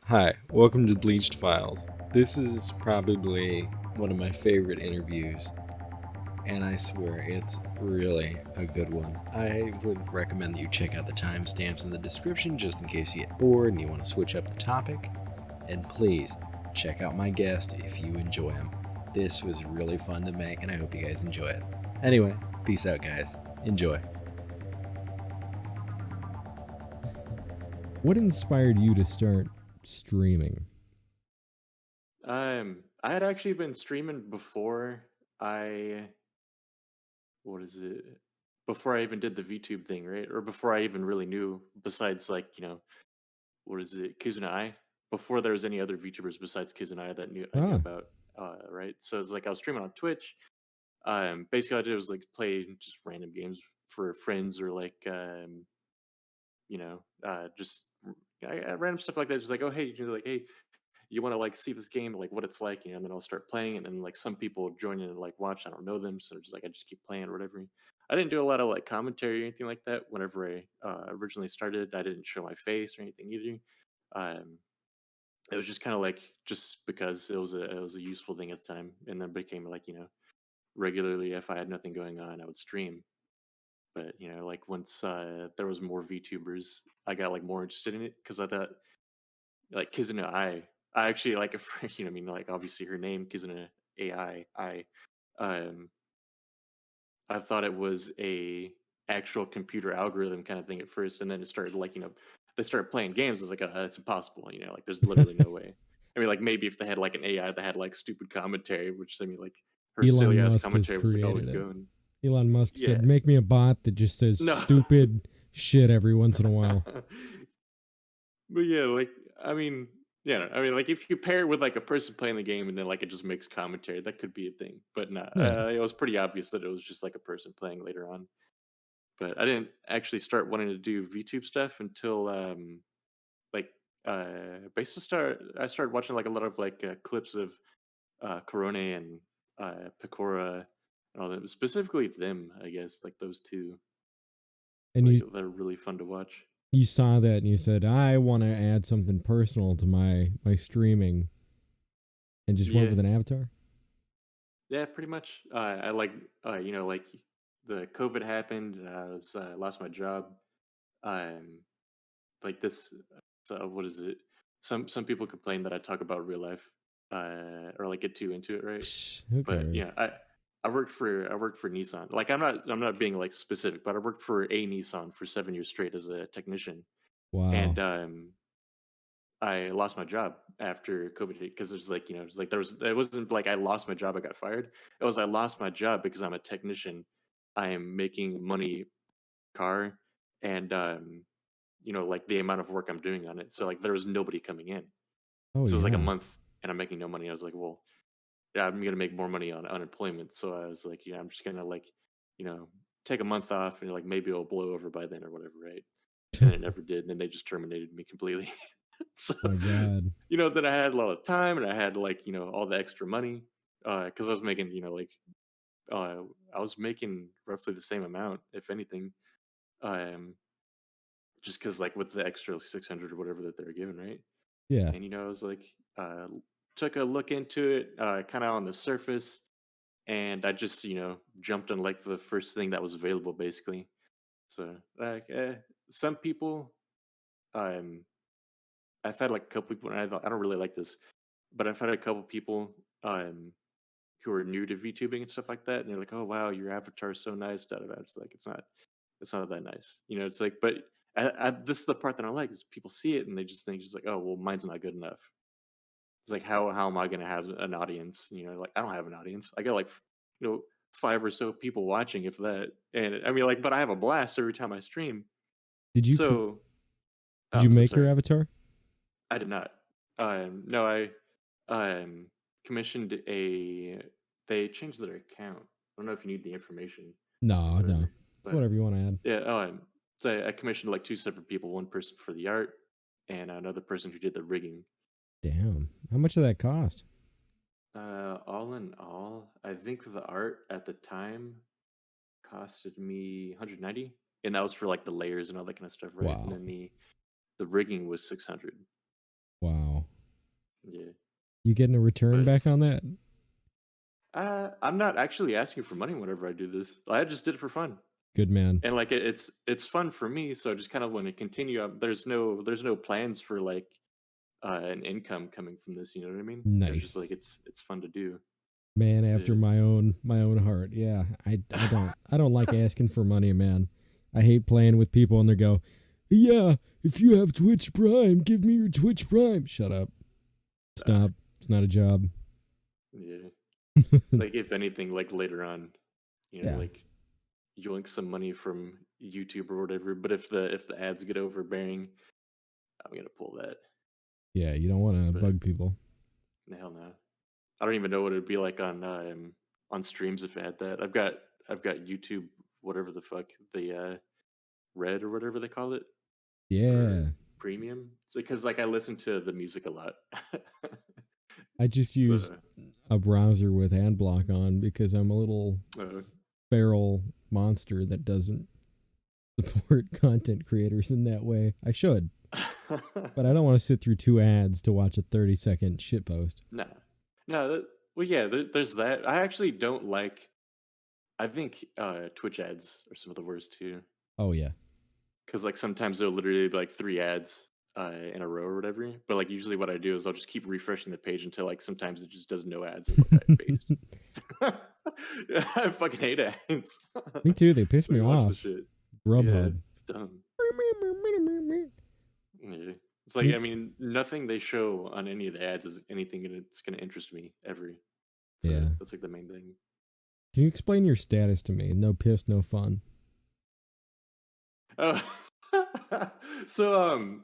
Hi, welcome to Bleached Files. This is probably one of my favorite interviews, and I swear it's really a good one. I would recommend that you check out the timestamps in the description just in case you get bored and you want to switch up the topic. And please, check out my guest if you enjoy him. This was really fun to make, and I hope you guys enjoy it. Anyway, peace out, guys. Enjoy. What inspired you to start streaming? I had actually been streaming before I what is it? Before I even did the VTube thing, right? Or before I even really knew, besides what is it, Kiz and I? Before there was any other VTubers besides Kiz and I that knew I knew Ah, about, right? So it's like I was streaming on Twitch. Basically all I did was like play just random games for friends or like just random stuff like that. Just like, oh hey, like, hey, you want to like see this game, like what it's like, and then I'll start playing, and then like some people join in and like watch. I don't know them, so just like I just keep playing or whatever. I didn't do a lot of like commentary or anything like that. Whenever I originally started, I didn't show my face or anything either. Um, it was just kind of like just because it was a useful thing at the time, and then became like regularly if I had nothing going on, I would stream. But like once there was more VTubers, I got like more interested in it because I thought like Kizuna I actually like a friend, I mean, like obviously her name Kizuna AI. Um I thought it was a actual computer algorithm kind of thing at first, and then it started like they started playing games. I was like, oh, that's impossible. Like there's literally no way. I mean, like maybe if they had like an AI that had like stupid commentary, which I mean, like her Elon silly ass Musk has commentary was like always created it. going, Elon Musk yeah, said, "Make me a bot that just says no. stupid shit every once in a while." But yeah, like I mean, like if you pair it with like a person playing the game and then like it just makes commentary, that could be a thing. But no, Yeah, it was pretty obvious that it was just like a person playing later on. But I didn't actually start wanting to do VTube stuff until like basically I started watching like a lot of like clips of Corone and Pecora and all that. Specifically them, I guess, like those two. It's and like you they're really fun to watch. you saw that and you said, "I want to add something personal to my streaming," and just went Yeah. with an avatar. Yeah, pretty much. I like, like the COVID happened, and I lost my job. Um, like this. So what is it? Some people complain that I talk about real life, or like get too into it, right? Psh, who But cares? I worked for Nissan. Like I'm not being like specific, but I worked for a Nissan for 7 years straight as a technician, Wow. and I lost my job after COVID hit because it's like, it's like it wasn't like I lost my job, I got fired. It was I lost my job because I'm a technician. I am making money car and like the amount of work I'm doing on it. So like there was nobody coming in. Oh So it was like a yeah. month and I'm making no money. I was like, well, yeah, I'm gonna make more money on unemployment. So I was like, yeah, I'm just gonna like, you know, take a month off and like maybe it'll blow over by then or whatever, right? And it never did. And then they just terminated me completely. So, My God. then I had a lot of time and I had like, all the extra money. Cause I was making, uh, I was making roughly the same amount, if anything. Um, just cause like with the extra 600 or whatever that they're giving, right? Yeah. And, I was like, took a look into it, kind of on the surface. And I just, jumped on like the first thing that was available basically. So like, some people, um, I've had like a couple people, and I don't really like this, but I've had a couple people who are new to VTubing and stuff like that, and they're like, "Oh wow, your avatar is so nice." Da da da. It's like it's not that nice, It's like, but this is the part that I like is people see it and they just think just like, "Oh well, mine's not good enough." It's like how am I gonna have an audience? Like I don't have an audience. I got like five or so people watching, if that, and I mean like, but I have a blast every time I stream. Did you So, did you so make your sorry. avatar? I did not. No, I commissioned a. They changed their account. I don't know if you need the information or No, no. whatever, It's but whatever you want to add. yeah. So I commissioned like two separate people. One person for the art, and another person who did the rigging. Damn. How much did that cost? All in all, I think the art at the time costed me 190, and that was for like the layers and all that kind of stuff, right? And Wow. then the rigging was 600. Wow. You getting a return But back on that? I'm not actually asking for money whenever I do this. I just did it for fun, Good man. and like it's fun for me. So I just kind of want to continue. There's no plans for like an income coming from this. You know what I mean? It's just like Nice. it's fun to do. Man after Yeah. my own heart. Yeah. I don't like asking for money, man. I hate playing with people and they go, "Yeah, if you have Twitch Prime, give me your Twitch Prime." Shut up. Stop. It's not a job. Yeah. Like if anything, like later on, Yeah. like yoink some money from YouTube or whatever. But if the ads get overbearing, I'm gonna pull that. Yeah, you don't want to But bug people. hell no. I don't even know what it'd be like on streams if it had that. I've got YouTube, whatever the fuck, the red or whatever they call it, or Yeah. premium. So because like I listen to the music a lot. I just use So a browser with ad block on because I'm a little uh, feral monster that doesn't support content creators in that way. I should, but I don't want to sit through 2 ads to watch a 30-second shitpost. no, no. Well, yeah, there's that. I actually don't like. I think Twitch ads are some of the worst too. Oh yeah. Because like sometimes there'll literally be like 3 ads in a row or whatever. But like usually what I do is I'll just keep refreshing the page until like sometimes it just does no ads and like I based. Yeah, I fucking hate ads. Me too. They piss me Like, watch the off. shit. Grubhub. Yeah, it's dumb. Yeah. It's like I mean nothing they show on any of the ads is anything that's gonna interest me ever. So Yeah. that's like the main thing. Can you explain your status to me? No piss, no fun. Oh, so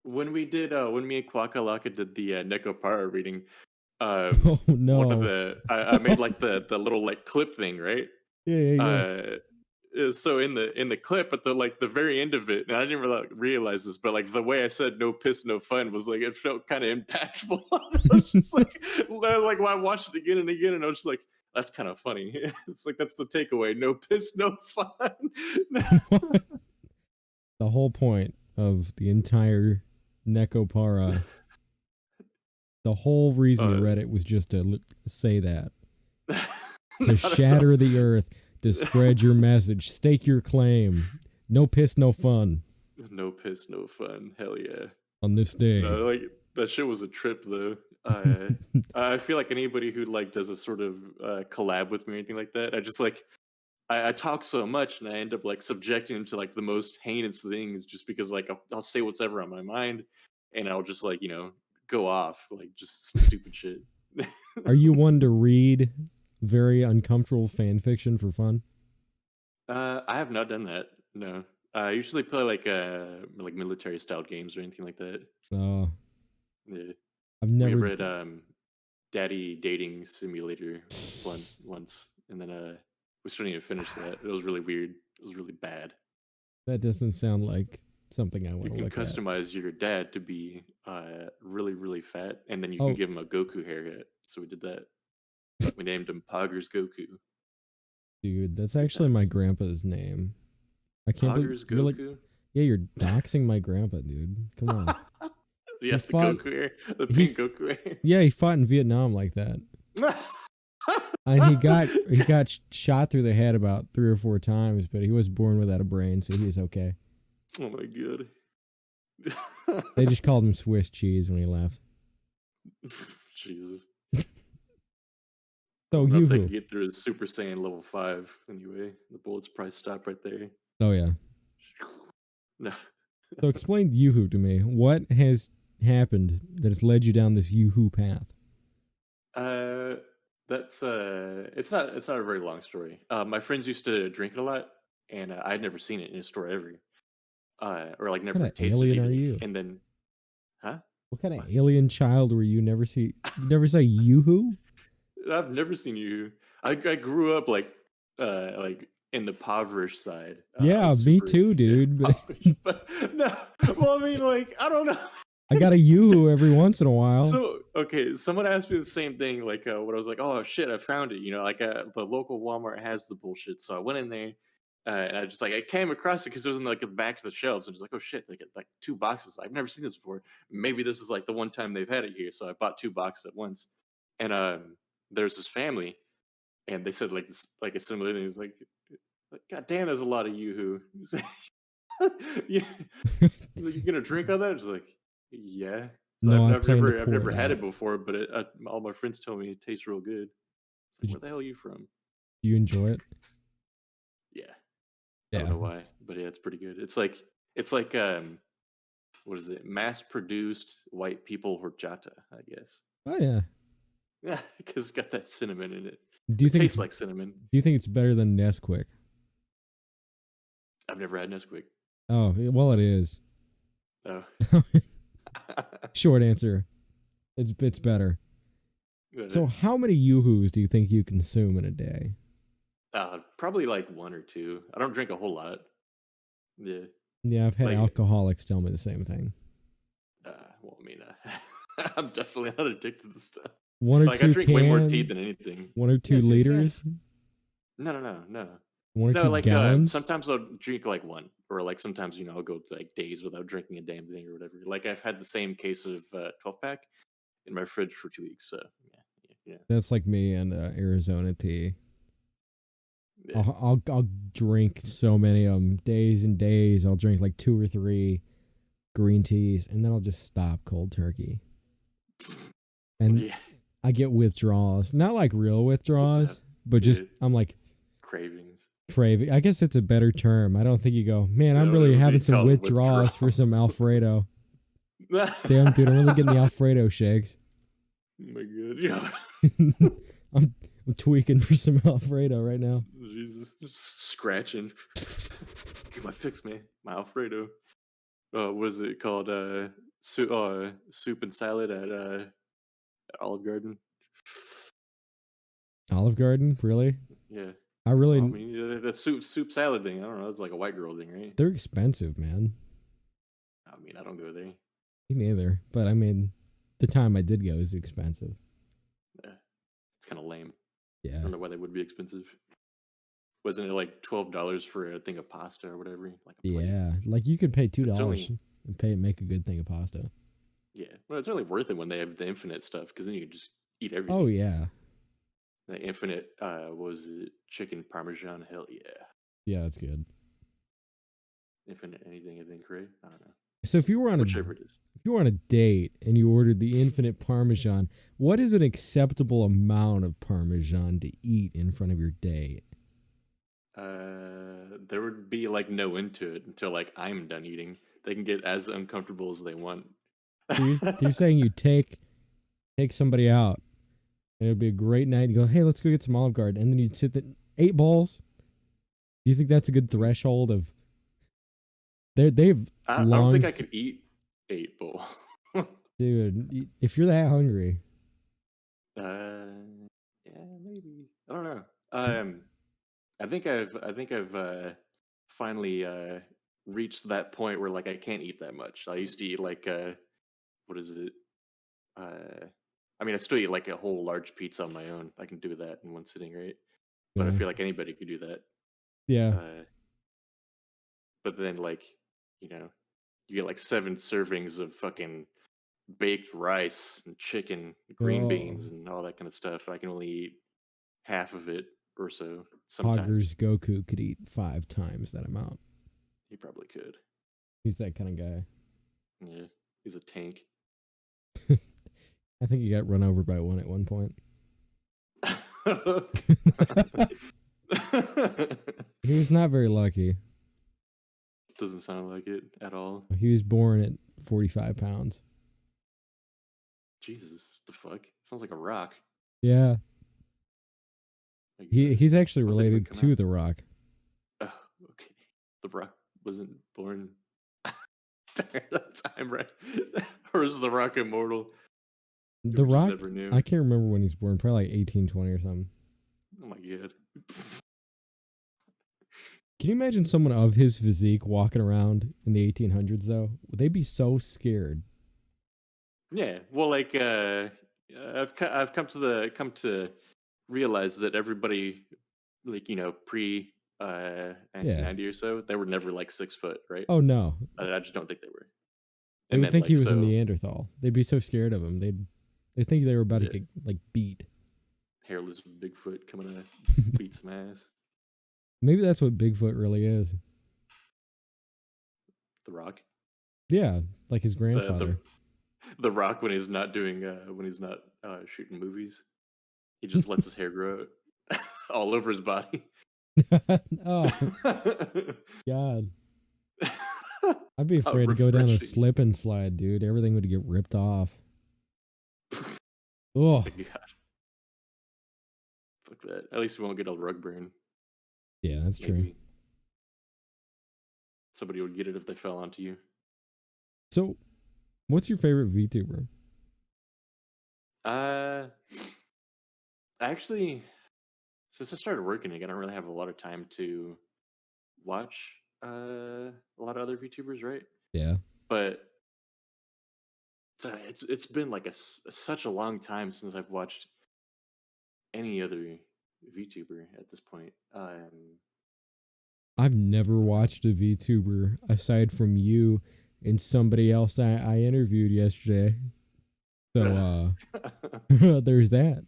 when we did when me and Kwakalaka did the Neko Para reading, Oh one of no. I made like the little like clip thing, right? Yeah. So in the clip at the very end of it, and I didn't really realize this, but like the way I said "no piss, no fun" was like it felt kind of impactful. I was just like when I watched it again and again, and I was just like, that's kind of funny. It's like that's the takeaway: no piss, no fun. The whole point of the entire Nekopara, the whole reason you read it was just to say that. To shatter the earth, to spread your message, stake your claim. No piss, no fun. No piss, no fun. Hell yeah. On this day. No, like that shit was a trip though. I feel like anybody who like does a sort of collab with me or anything like that, I just like I talk so much and I end up like subjecting them to like the most heinous things just because like I'll say whatever on my mind and I'll just like go off like just some stupid shit. Are you one to read very uncomfortable fan fiction for fun? I have not done that. No. I usually play like military style games or anything like that. Yeah. I've We never. read Daddy Dating Simulator once, and then we still need to finish that. It was really weird. It was really bad. That doesn't sound like something I You want to can look at. customize your dad to be really really fat, and then you can give him a Goku haircut. So we did that. We named him Poggers Goku. Dude, that's actually my grandpa's name. I can't believe Poggers you're like, Goku. yeah, you're doxing my grandpa, dude. Come on. Yeah, the Goku hair, the pink Goku hair. Yeah, he fought in Vietnam like that. And he got shot through the head about 3 or 4 times, but he was born without a brain, so he was okay. Oh my god. They just called him Swiss cheese when he left. Jesus. So If they Yoohoo. can get through Super Saiyan level 5 anyway. The bullets probably stop right there. Oh yeah. No. So explain Yoohoo to me. What has happened that has led you down this Yoohoo path? That's it's not a very long story. My friends used to drink it a lot, and I'd never seen it in a store ever, or like never What kind of tasted it alien are even. you? And then, huh? What kind What? of alien child were you? Never say Yoohoo? I've never seen you. I grew up like in the impoverished side. Yeah, me too, dude. But no, well, I mean, like I don't know. I got a Yoohoo every once in a while. So okay, someone asked me the same thing, when I was like, "Oh shit, I found it!" Like the local Walmart has the bullshit, so I went in there, And I just like I came across it because it was in like the back of the shelves. I'm just like, oh shit, they get like 2 boxes. I've never seen this before. Maybe this is like the one time they've had it here. So I bought 2 boxes at once. And there's this family, and they said like this like a similar thing. It's like God damn, there's a lot of Yoo-hoo. He's like, yeah. He's like, you gonna drink on that? I was like, yeah. So No, I I've plan to never pour it had out. it before, but all my friends told me it tastes real good. It's like, Did where the hell are you from? you enjoy it? Yeah, I don't Yeah. know why, but yeah, it's pretty good. It's like what is it? Mass produced white people horchata, I guess. Oh yeah. Yeah, because it's got that cinnamon in it. Do you It think tastes it's like cinnamon. Do you think it's better than Nesquik? I've never had Nesquik. Oh well, it is. Oh. Short answer. It's better. So how many Yoo-hoos do you think you consume in a day? Probably like 1 or 2. I don't drink a whole lot. Yeah. Yeah, I've had Like- alcoholics tell me the same thing. Well, I mean, I'm definitely not addicted to stuff. One or Like two I drink cans, way more tea than anything. 1 or 2 Yeah, dude, yeah. liters, No. 1 or No, 2 like gallons. sometimes I'll drink like one, or like sometimes I'll go like days without drinking a damn thing or whatever. Like I've had the same case of 12-pack in my fridge for 2 weeks. So yeah. That's like me and Arizona tea. Yeah. I'll drink so many of them, days and days. I'll drink like 2 or 3 green teas, and then I'll just stop cold turkey. And Yeah. I get withdrawals, not like real withdrawals, but just Yeah. I'm like Cravings. craving. I guess it's a better term. I don't think you go, man, I'm No, it really would be having some called withdrawals for withdrawal. some Alfredo. Damn, dude, I'm really getting the Alfredo shakes. Oh my god, yeah. I'm tweaking for some Alfredo right now. Jesus, just scratching. Get my fix, man. My Alfredo. What is it called? Soup and salad at Olive Garden. Olive Garden, really? Yeah. I really. I mean, the soup salad thing. I don't know. It's like a white girl thing, right? They're expensive, man. I mean, I don't go there. Me neither. But I mean, the time I did go was expensive. Yeah. It's kind of lame. I Yeah. don't know why they would be expensive. Wasn't it like $12 for a thing of pasta or whatever? Like a plate? Yeah. Like you could pay $2 only- and make a good thing of pasta. Yeah. Well, it's only worth it when they have the infinite stuff because then you can just eat everything. Oh yeah. The infinite was it chicken parmesan? Hell yeah. Yeah, that's good. Infinite anything, I think, right? I don't know. So if you were on Whichever it is. if you were on a date and you ordered the infinite parmesan, what is an acceptable amount of parmesan to eat in front of your date? There would be like no end to it until like I'm done eating. They can get as uncomfortable as they want. So you're saying you take somebody out and it'd be a great night. You go, hey, let's go get some Olive Garden, and then you'd sit there, 8 bowls. Do you think that's a good threshold of? They've I don't think I could eat 8 bowl. Dude, if you're that hungry, Yeah, maybe. I don't know. I think I've finally reached that point where like I can't eat that much. I used to eat like what is it? I mean, I still eat like a whole large pizza on my own. I can do that in one sitting, right? But I Yeah. feel like anybody could do that. yeah, But then like, you get like 7 servings of fucking baked rice and chicken, green beans, Oh. and all that kind of stuff. I can only eat half of it or so sometimes. Poggers Goku could eat 5 times that amount. He probably could. He's that kind of guy. Yeah, he's a tank. I think he got run over by one at one point. He was not very lucky. Doesn't sound like it at all. He was born at 45 pounds. Jesus, what the fuck? Sounds like a rock. Yeah, Like, he's actually when did we related come to out? The Rock. Oh, okay. The Rock wasn't born during that time, right? Or is The Rock immortal? The We just Rock, never knew. I can't remember when he's born. Probably like 1820 or something. Oh my god. Can you imagine someone of his physique walking around in the 1800s though? Would they be so scared? Yeah, well, like I've come to realize that everybody, like pre Yeah. 1990 or so, they were never like 6 foot, right? Oh no. I just don't think they were. They And would then think he like was a so, Neanderthal. They'd be so scared of him. They think they were about to yeah, get like beat. hairless Bigfoot coming to beat some ass. Maybe that's what Bigfoot really is. The Rock, Yeah, like his the grandfather. the Rock when he's not doing when he's not shooting movies, he just lets his hair grow out all over his body. Oh God. I'd be How afraid to go down a refreshing. slip and slide, dude. Everything would get ripped off. Oh, My God. Fuck that. At least we won't get a rug burn. yeah, that's true. Maybe somebody would get it if they fell onto you. So, what's your favorite VTuber? Actually, since I started working again, I don't really have a lot of time to watch a lot of other VTubers, right? Yeah. But it's been like such a long time since I've watched any other VTuber at this point. I've never watched a VTuber aside from you and somebody else I interviewed yesterday. So there's that.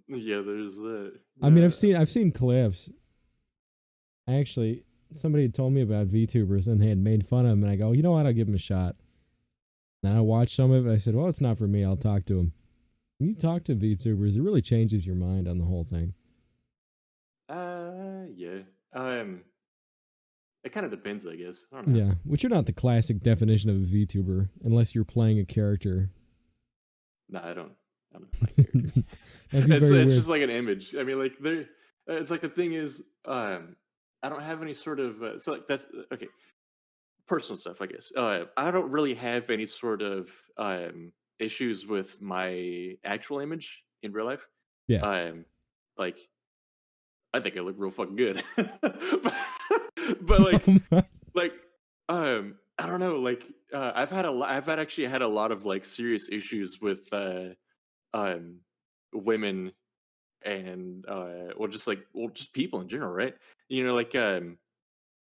Yeah, there's that. I mean, Yeah. I've seen clips. Actually, somebody had told me about VTubers and they had made fun of them, and I go, you know what? I'll give them a shot. Then I watched some of it. I said, well, it's not for me. I'll talk to them. When you talk to VTubers, it really changes your mind on the whole thing. Yeah. It kind of depends, I guess. I don't know. Yeah, which you're not the classic definition of a VTuber unless you're playing a character. No, I don't. I'm not my character. That'd be It's very weird. just like an image. I mean, like there. It's like the thing is, I don't have any sort of. So like that's okay. Personal stuff, I guess. I don't really have any sort of issues with my actual image in real life. Yeah. Like I think I look real fucking good, but like I don't know. Like I've had actually had a lot of like serious issues with um women and just people in general, right? You know, like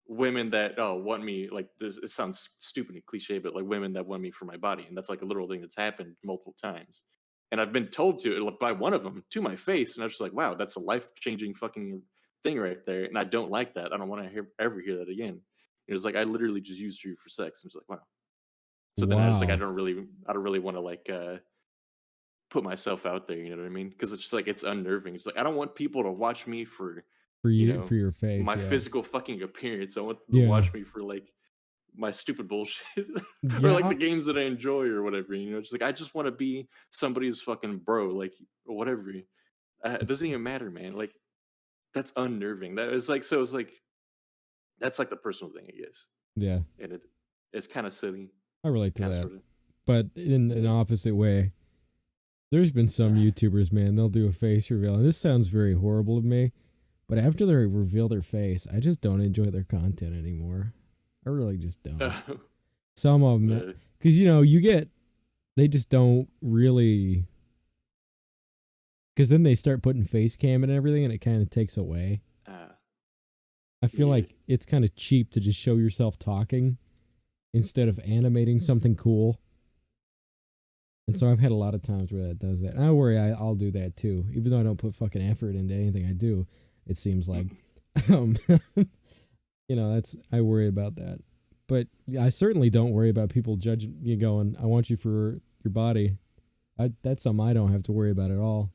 women that want me, like this, it sounds stupid and cliche, but like women that want me for my body, and that's like a literal thing that's happened multiple times, and I've been told to like, by one of them to my face, and I was just like, wow, that's a life-changing fucking thing right there, and I don't like that. I don't want to ever hear that again. It was like, I literally just used you for sex. I'm just like, wow. So then I was like, Wow. I don't really want to like put myself out there, you know what I mean? Because it's just like, it's unnerving. It's like, I don't want people to watch me for, For you you, know, for your face. my Yeah. physical fucking appearance. I want them to Yeah. watch me for like my stupid bullshit or Yeah. like the games that I enjoy or whatever, you know. Just like, I just want to be somebody's fucking bro, like, or whatever. It doesn't even matter, man. Like, that's unnerving. That is like, so it's like, that's like the personal thing, I guess. Yeah. And it's kind of silly, I relate to kind of that. sort of. But in an opposite way, there's been some YouTubers, man, they'll do a face reveal. And this sounds very horrible of me, but after they reveal their face, I just don't enjoy their content anymore. I really just don't. Some of them, because, you know, they just don't really, because then they start putting face cam and everything, and it kind of takes away. I feel like it's kind of cheap to just show yourself talking instead of animating something cool. And so I've had a lot of times where that does that. And I worry I'll do that too. Even though I don't put fucking effort into anything I do, it seems like. You know, I worry about that. But I certainly don't worry about people judging you going, I want you for your body. That's something I don't have to worry about at all.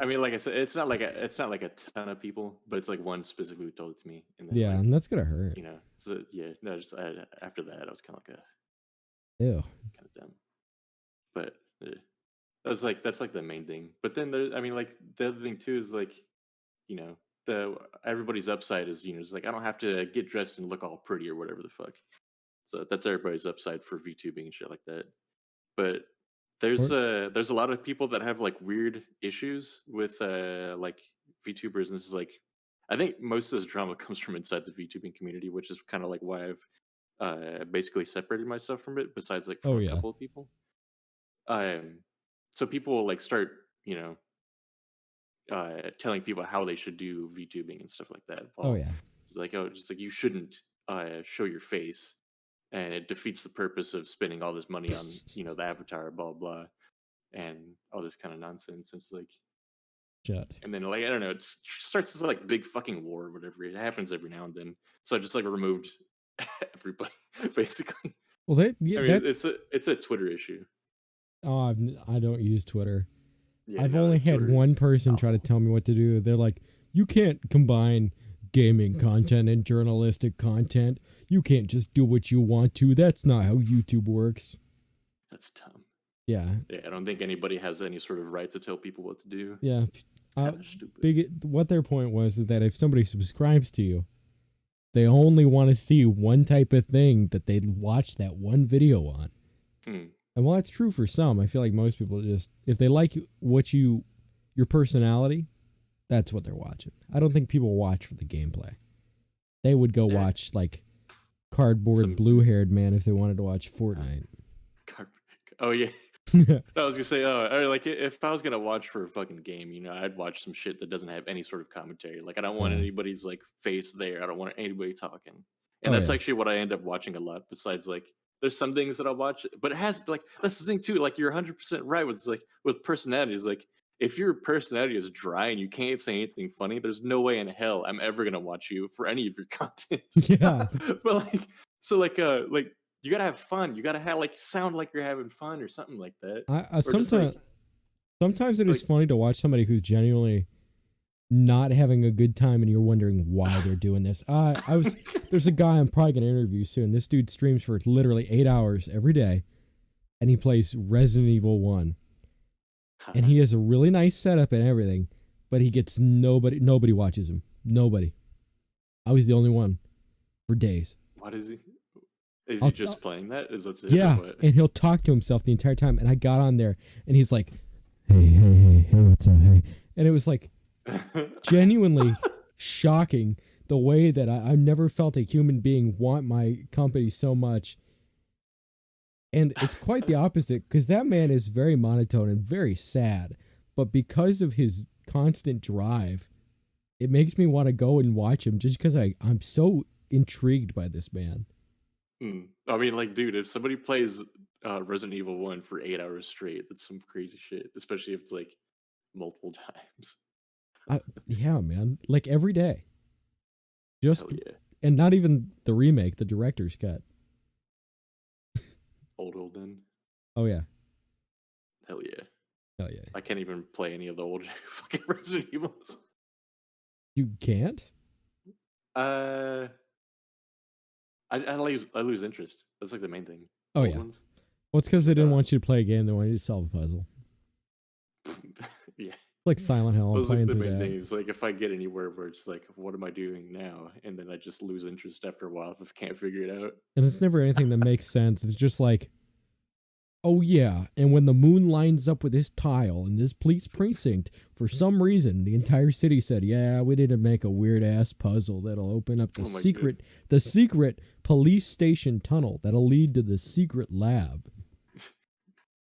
I mean, like I said, it's not like a ton of people, but it's like one specifically told it to me, and then yeah, like, and that's gonna hurt. you know. So yeah, no, just after that, I was kind of like Ew, kind of dumb. But that's like the main thing. But then I mean, like the other thing too is like, you know, everybody's upside is, you know, it's like I don't have to get dressed and look all pretty or whatever the fuck. So that's everybody's upside for VTubing and shit like that. But there's a lot of people that have like weird issues with like VTubers, and this is like, I think most of this drama comes from inside the VTubing community, which is kind of like why I've basically separated myself from it. Besides, like from a couple of people, so people will like start, you know, telling people how they should do VTubing and stuff like that. Oh Well, yeah. it's like, oh, just like you shouldn't show your face, and it defeats the purpose of spending all this money on the avatar, blah blah, and all this kind of nonsense. It's like, Shut. and then like I don't know, it starts this like big fucking war or whatever. It happens every now and then. So I just like removed everybody basically. Well, I mean, it's a Twitter issue. Oh, I don't use Twitter. Yeah, I've no, only like, had Twitter's one person try to awful. tell me what to do. They're like, you can't combine gaming content and journalistic content. You can't just do what you want to. That's not how YouTube works. That's dumb. Yeah. Yeah, I don't think anybody has any sort of right to tell people what to do. Yeah. Kinda stupid. What their point was is that if somebody subscribes to you, they only want to see one type of thing that they watch that one video on. And while that's true for some, I feel like most people just, if they like your personality, that's what they're watching. I don't think people watch for the gameplay. They would go watch like Cardboard Blue-Haired Man if they wanted to watch Fortnite. Oh yeah. I was gonna say, like if I was gonna watch for a fucking game, I'd watch some shit that doesn't have any sort of commentary. Like I don't want anybody's like face there. I don't want anybody talking. And that's actually what I end up watching a lot. Besides, like, there's some things that I'll watch, but it has like that's the thing too. Like you're 100% right with personalities. Like if your personality is dry and you can't say anything funny, there's no way in hell I'm ever gonna watch you for any of your content. Yeah. But like you gotta have fun. You gotta have like sound like you're having fun or something like that. Sometimes it is funny to watch somebody who's genuinely not having a good time and you're wondering why they're doing this. There's a guy I'm probably gonna interview soon. This dude streams for literally 8 hours every day, and he plays Resident Evil 1. And he has a really nice setup and everything, but he gets nobody watches him. Nobody. I was the only one for days. What is he? Is he just playing that? Is that it? Yeah, and he'll talk to himself the entire time. And I got on there, and he's like, hey, what's up, hey? And it was like genuinely shocking the way that I've never felt a human being want my company so much. And it's quite the opposite, because that man is very monotone and very sad. But because of his constant drive, it makes me want to go and watch him just because I'm so intrigued by this man. I mean, like, dude, if somebody plays Resident Evil 1 for 8 hours straight, that's some crazy shit, especially if it's like multiple times. Yeah, man. Like every day. Just Hell yeah. And not even the remake, the director's cut. Old then. Oh yeah. Hell yeah. Hell yeah. I can't even play any of the old fucking Resident Evils. You can't? I lose interest. That's like the main thing. Oh Old yeah. ones. Well, it's because they didn't want you to play a game. They wanted you to solve a puzzle. Yeah. Like Silent Hill. I'm playing like the through main that. thing. It's like if I get anywhere where it's like, what am I doing now? And then I just lose interest after a while if I can't figure it out. And it's never anything that makes sense. It's just like, oh yeah, and when the moon lines up with this tile in this police precinct, for some reason, the entire city said, yeah, we need to make a weird-ass puzzle that'll open up the secret police station tunnel that'll lead to the secret lab.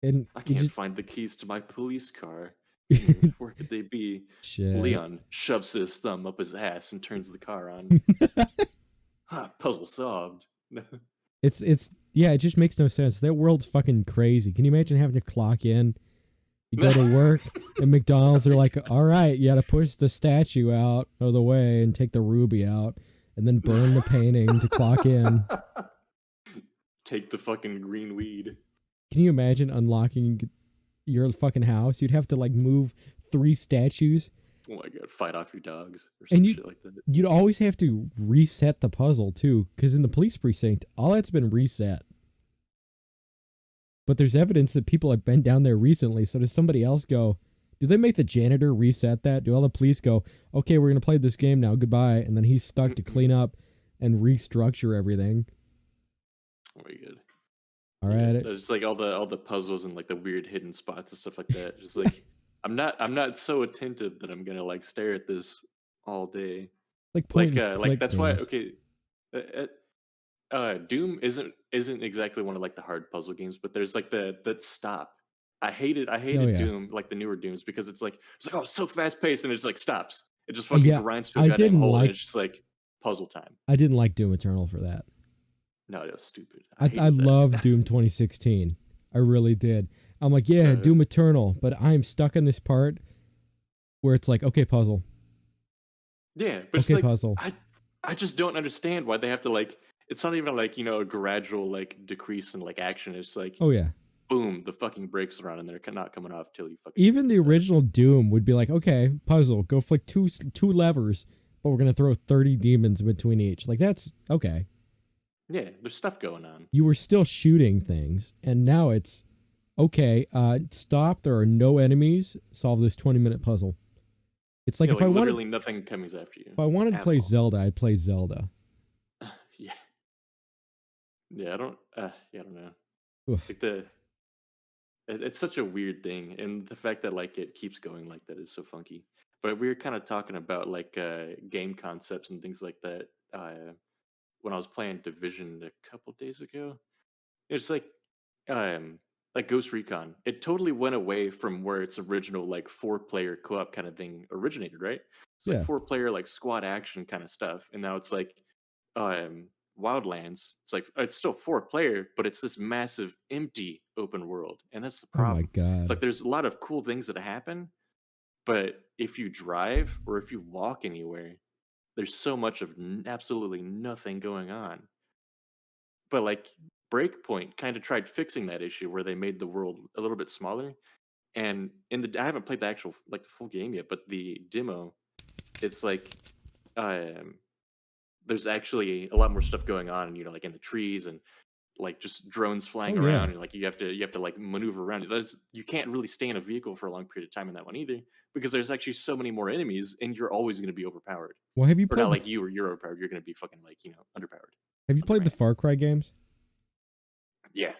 And I can't find the keys to my police car. Where could they be? Shit. Leon shoves his thumb up his ass and turns the car on. Puzzle solved. It just makes no sense. That world's fucking crazy. Can you imagine having to clock in? You go to work and McDonald's are like, all right, you got to push the statue out of the way and take the ruby out and then burn the painting to clock in. Take the fucking green weed. Can you imagine unlocking your fucking house? You'd have to like move 3 statues. Oh my god, fight off your dogs or some shit like that. You'd always have to reset the puzzle too, because in the police precinct, all that's been reset. But there's evidence that people have been down there recently, so does somebody else go, did they make the janitor reset that? Do all the police go, okay, we're going to play this game now, goodbye, and then he's stuck to clean up and restructure everything? Oh my god. All right. There's like all the puzzles and like the weird hidden spots and stuff like that. Just like I'm not so attentive that I'm gonna like stare at this all day. Like that's why Doom isn't exactly one of like the hard puzzle games, but there's like that stop I hated Oh, yeah. Doom, like the newer Dooms, because it's like oh, it's so fast paced, and it just like stops. It just fucking Yeah, grinds to a I goddamn didn't hole, and like it's just like puzzle time. I didn't like Doom Eternal for that. No, it was stupid. I I hated that. loved Doom 2016. I really did. I'm like, yeah, Doom Eternal, but I'm stuck in this part where it's like, okay, puzzle. Yeah, but it's Okay, like puzzle. I just don't understand why they have to like. It's not even like a gradual like decrease in like action. It's like Oh yeah. boom, the fucking brakes are on, and they're not coming off till you fucking. Even the fix that. original Doom would be like, okay, puzzle, go flick two levers, but we're gonna throw 30 demons in between each. Like that's okay. Yeah, there's stuff going on. You were still shooting things, and now it's okay. Stop. There are no enemies. Solve this 20-minute puzzle. It's like Yeah, if I wanted, literally nothing comes after you. if I wanted to at play all. Zelda, I'd play Zelda. Yeah. Yeah, I don't know. Oof. Like it's such a weird thing, and the fact that like it keeps going like that is so funky. But we were kind of talking about like game concepts and things like that when I was playing Division a couple days ago. It's like Ghost Recon. It totally went away from where its original like 4-player co-op kind of thing originated, right? It's like Yeah. 4-player like squad action kind of stuff, and now it's like Wildlands. It's like it's still 4-player, but it's this massive empty open world, and that's the Oh my problem. god. Like there's a lot of cool things that happen, but if you drive or if you walk anywhere, there's so much of absolutely nothing going on. But like Breakpoint kind of tried fixing that issue where they made the world a little bit smaller. And I haven't played the actual like the full game yet, but the demo, it's like um there's actually a lot more stuff going on, like in the trees and like just drones flying Oh, yeah. around, and like you have to like maneuver around. You can't really stay in a vehicle for a long period of time in that one either, because there's actually so many more enemies, and you're always going to be overpowered. Well, have you Or played not like you're overpowered. You're going to be fucking like underpowered. have you played the undermanned. Far Cry games? Yeah.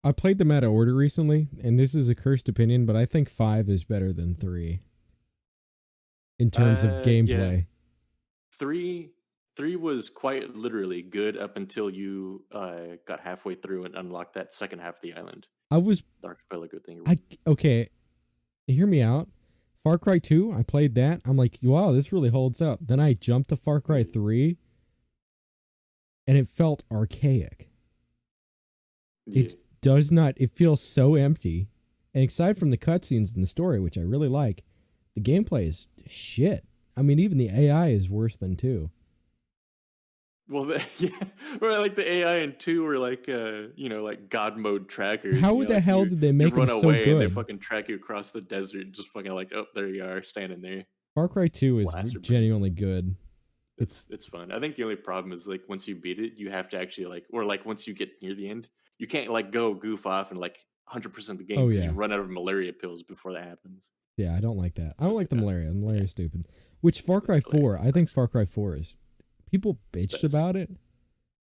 I played them out of order recently, and this is a cursed opinion, but I think 5 is better than 3 in terms of Yeah. gameplay. Three was quite literally good up until you got halfway through and unlocked that second half of the island. I was The archipelago thing. okay. Hear me out. Far Cry 2, I played that. I'm like, wow, this really holds up. Then I jumped to Far Cry 3, and it felt archaic. Yeah. It does not. It feels so empty. And aside from the cutscenes and the story, which I really like, the gameplay is shit. I mean, even the AI is worse than 2. Well, yeah, or like the AI in 2 were like, like God mode trackers. How like the hell did they make you run them so away and they good? fucking track you across the desert, just fucking like, oh, there you are, standing there. Far Cry 2 is Blaster brain. genuinely good. It's fun. I think the only problem is like once you beat it, you have to actually like, or like once you get near the end, you can't like go goof off and like 100% the game Oh, because yeah. you run out of malaria pills before that happens. Yeah, I don't like that. I don't like the malaria. Yeah. Malaria is stupid. Which Far Cry 4, I think Far Cry 4 is... People bitched best. about it,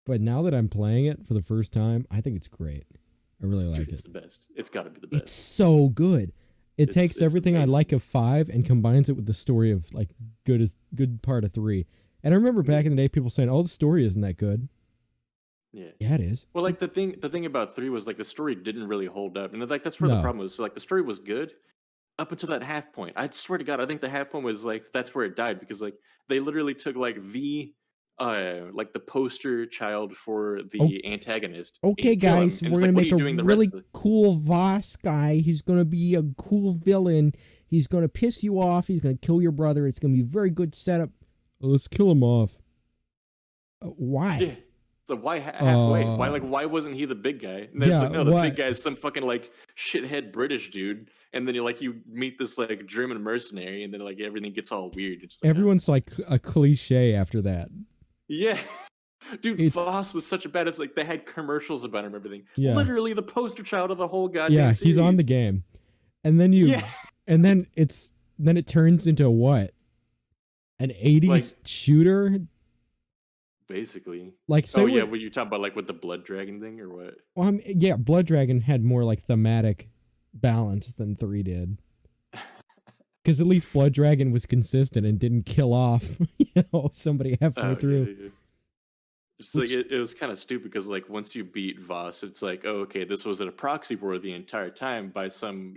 but now that I'm playing it for the first time, I think it's great. I really like Dude, it's it. the best. It's got to be the best. It's so good. It takes It's everything I amazing. like of 5 and combines it with the story of like good part of 3. And I remember back in the day, people saying, "Oh, the story isn't that good." Yeah. Yeah, it is. Well, like the thing about 3 was like the story didn't really hold up, and like that's where the No. problem was. So like the story was good up until that half point. I swear to God, I think the half point was like that's where it died, because like they literally took like the poster child for the antagonist. Okay, and kill him, guys, and we're it's like, gonna what are make you a doing the really rest of the- cool Voss guy. He's gonna be a cool villain. He's gonna piss you off. He's gonna kill your brother. It's gonna be a very good setup. Let's kill him off. Why? Yeah. So why halfway? Why wasn't he the big guy? And then it's like, no, the big guy is some fucking like shithead British dude. And then you meet this like German mercenary, and then like everything gets all weird. It's like, Everyone's like a cliche after that. yeah. Dude, It's- Voss was such a bad. It's like they had commercials about him and everything. Yeah. Literally the poster child of the whole goddamn Yeah, series. he's on the game. And then and then it turns into what? An 80s shooter? Basically. Like, say yeah, what you talking about, like with the Blood Dragon thing or what? Well, yeah, Blood Dragon had more like thematic balance than 3 did. Because at least Blood Dragon was consistent and didn't kill off, somebody halfway through. It's like Which it was kind of stupid because like once you beat Voss, it's like, oh, okay, this was a proxy war the entire time by some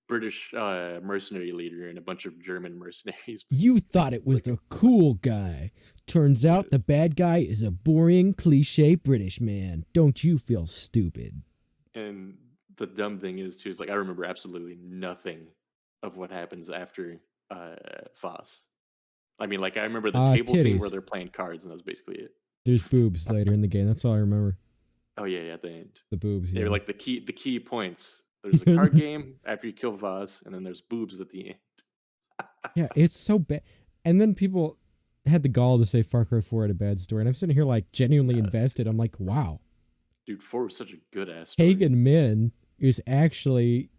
British mercenary leader and a bunch of German mercenaries. you thought it It's was like the what? cool guy. Turns out the bad guy is a boring, cliche British man. Don't you feel stupid? And the dumb thing is too is like I remember absolutely nothing of what happens after Voss. I mean, like I remember the table scene where Titties. they're playing cards, and that's basically it. There's boobs later in the game. That's all I remember. Oh yeah, at the end. The boobs, They were yeah. like the key points. There's a card game after you kill Voss, and then there's boobs at the end. Yeah, it's so bad. And then people had the gall to say Far Cry 4 had a bad story. And I'm sitting here like genuinely invested. I'm like, wow. Dude, 4 was such a good ass story. Pagan Min is actually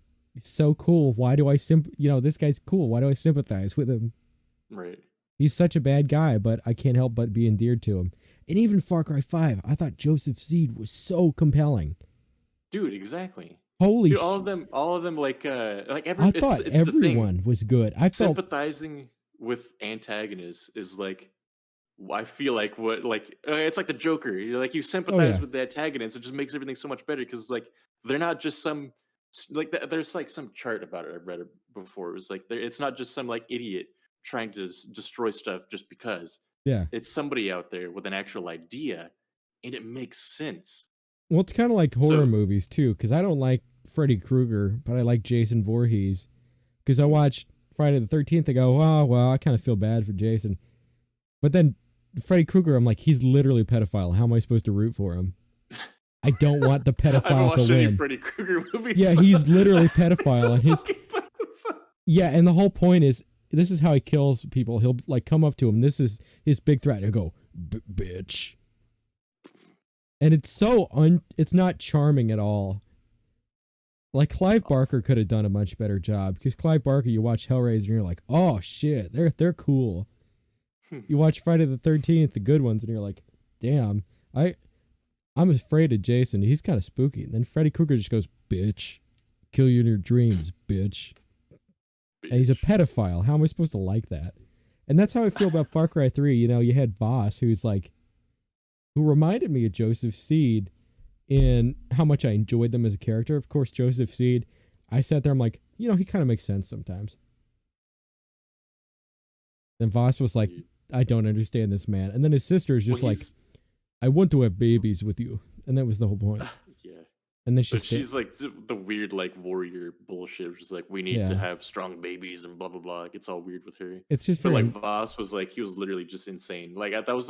so cool. Why do I this guy's cool. Why do I sympathize with him? Right. He's such a bad guy, but I can't help but be endeared to him. And even Far Cry 5, I thought Joseph Seed was so compelling. Dude, exactly. Holy Dude, shit. all of them like I thought it's everyone was good. I felt sympathizing with antagonists is like I feel like what like it's like the Joker. You're like you sympathize with the antagonist, it just makes everything so much better because like they're not just some like there's like some chart about it I've read it before. It was like it's not just some like idiot trying to destroy stuff just because. yeah. It's somebody out there with an actual idea, and it makes sense. Well, it's kind of like horror movies too, because I don't like Freddy Krueger, but I like Jason Voorhees. Because I watched Friday the 13th, I go, oh, well, I kind of feel bad for Jason. But then Freddy Krueger, I'm like, he's literally a pedophile. How am I supposed to root for him? I don't want the pedophile I haven't watched to any win. Freddy Krueger movies. Yeah, he's literally pedophile. And his pedophile. Yeah, and the whole point is, this is how he kills people. He'll like come up to him. This is his big threat. He'll go, bitch. And it's it's not charming at all. Like Clive Barker could have done a much better job because Clive Barker, you watch Hellraiser and you're like, oh shit, they're cool. You watch Friday the 13th, the good ones, and you're like, damn, I'm afraid of Jason. He's kind of spooky. And then Freddy Krueger just goes, bitch, kill you in your dreams, bitch. And he's a pedophile. How am I supposed to like that? And that's how I feel about Far Cry 3. You know, you had Voss, who reminded me of Joseph Seed in how much I enjoyed them as a character. Of course, Joseph Seed, I sat there, I'm like, he kind of makes sense sometimes. Then Voss was like, I don't understand this man. And then his sister is just like, I want to have babies with you. And that was the whole point. Yeah. And then she's like the weird like warrior bullshit. She's like, we need to have strong babies and blah blah blah. Like, it's all weird with her. It's just but like Voss was like he was literally just insane. Like I thought that was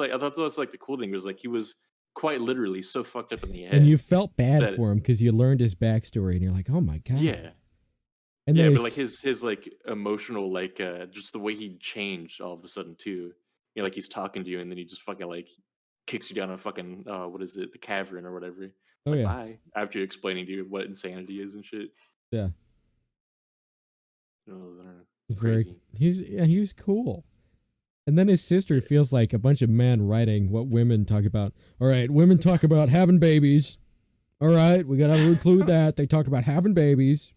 like the cool thing was like he was quite literally so fucked up in the head. And you felt bad for him because you learned his backstory and you're like, oh my god. Yeah. And but like his like emotional like just the way he changed all of a sudden too. Like he's talking to you and then he just fucking like kicks you down a fucking what is it, the cavern or whatever. It's like bye after explaining to you what insanity is and shit. Yeah. I don't know, crazy. He was cool. And then his sister feels like a bunch of men writing what women talk about. All right, women talk about having babies. All right, we gotta include that. They talk about having babies.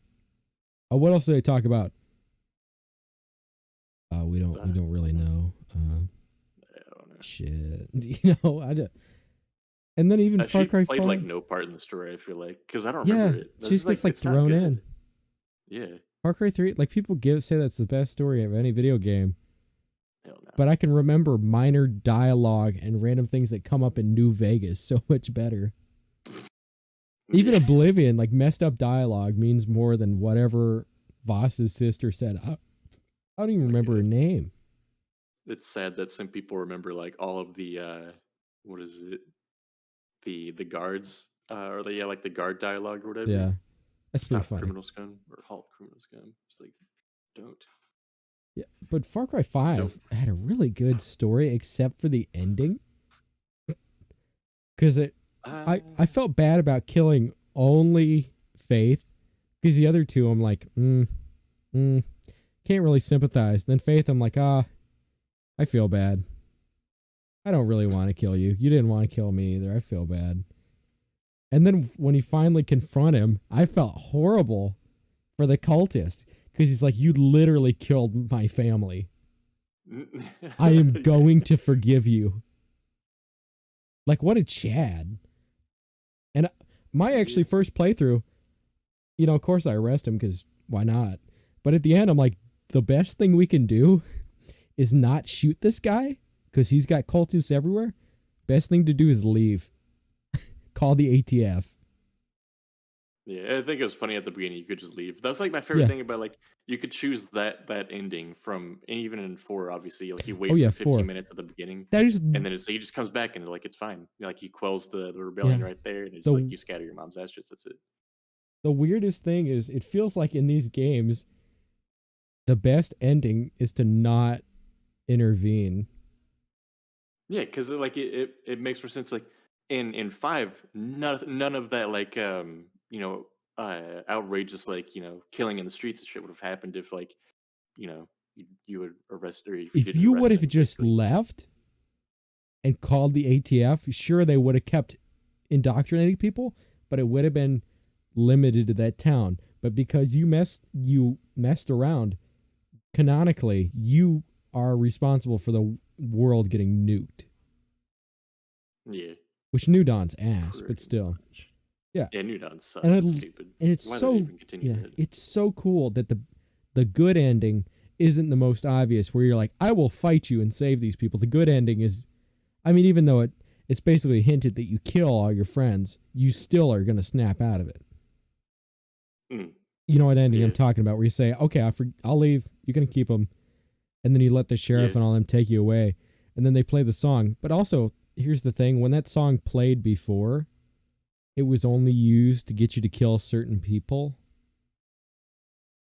Oh, what else do they talk about? We don't really know. I don't know. Shit, I just. And then even Far Cry 5 played like no part in the story. I feel like because I don't remember it. She's just like thrown in. Yeah. Far Cry 3, like people say that's the best story of any video game. Hell no. But I can remember minor dialogue and random things that come up in New Vegas so much better. Even Oblivion, like messed up dialogue, means more than whatever Voss's sister said. I don't even remember her name. It's sad that some people remember like all of the what is it? The guards or like the guard dialogue or whatever. Yeah. That's pretty funny. Criminal scum or halt criminal scum. It's like don't. Yeah, but Far Cry 5 had a really good story except for the ending. Because I felt bad about killing only Faith. Because the other two, I'm like, can't really sympathize. Then Faith, I'm like, I feel bad. I don't really want to kill you. You didn't want to kill me either. I feel bad. And then when you finally confront him, I felt horrible for the cultist. Because he's like, you literally killed my family. I am going to forgive you. Like, what a Chad. And my actually first playthrough, you know, of course I arrest him because why not? But at the end, I'm like, the best thing we can do is not shoot this guy because he's got cultists everywhere. Best thing to do is leave. Call the ATF. Yeah, I think it was funny at the beginning. You could just leave. That's like my favorite thing about like you could choose that ending from, and even in 4, obviously, like you wait for 15 4. minutes at the beginning, That is, and then he just comes back and like it's fine. Like he quells the rebellion right there, and it's like you scatter your mom's ass. That's it. The weirdest thing is, it feels like in these games, the best ending is to not intervene. Yeah, because like it makes more sense. Like in 5, none of that like you know outrageous like killing in the streets and shit would have happened if like you would arrest, or if you would have just left and called the ATF, sure, they would have kept indoctrinating people, but it would have been limited to that town. But because you messed around, canonically, you are responsible for the world getting nuked. Yeah. Which New Dawn's ass, but still. Much. Yeah. Yeah, New Dawn's sucks. And It's stupid. And it's it's so cool that the good ending isn't the most obvious, where you're like, I will fight you and save these people. The good ending is, I mean, even though it's basically hinted that you kill all your friends, you still are going to snap out of it. Mm. You know what ending I'm talking about, where you say, okay, I'll leave, you can keep them, and then you let the sheriff and all them take you away, and then they play the song. But also, here's the thing, when that song played before, it was only used to get you to kill certain people.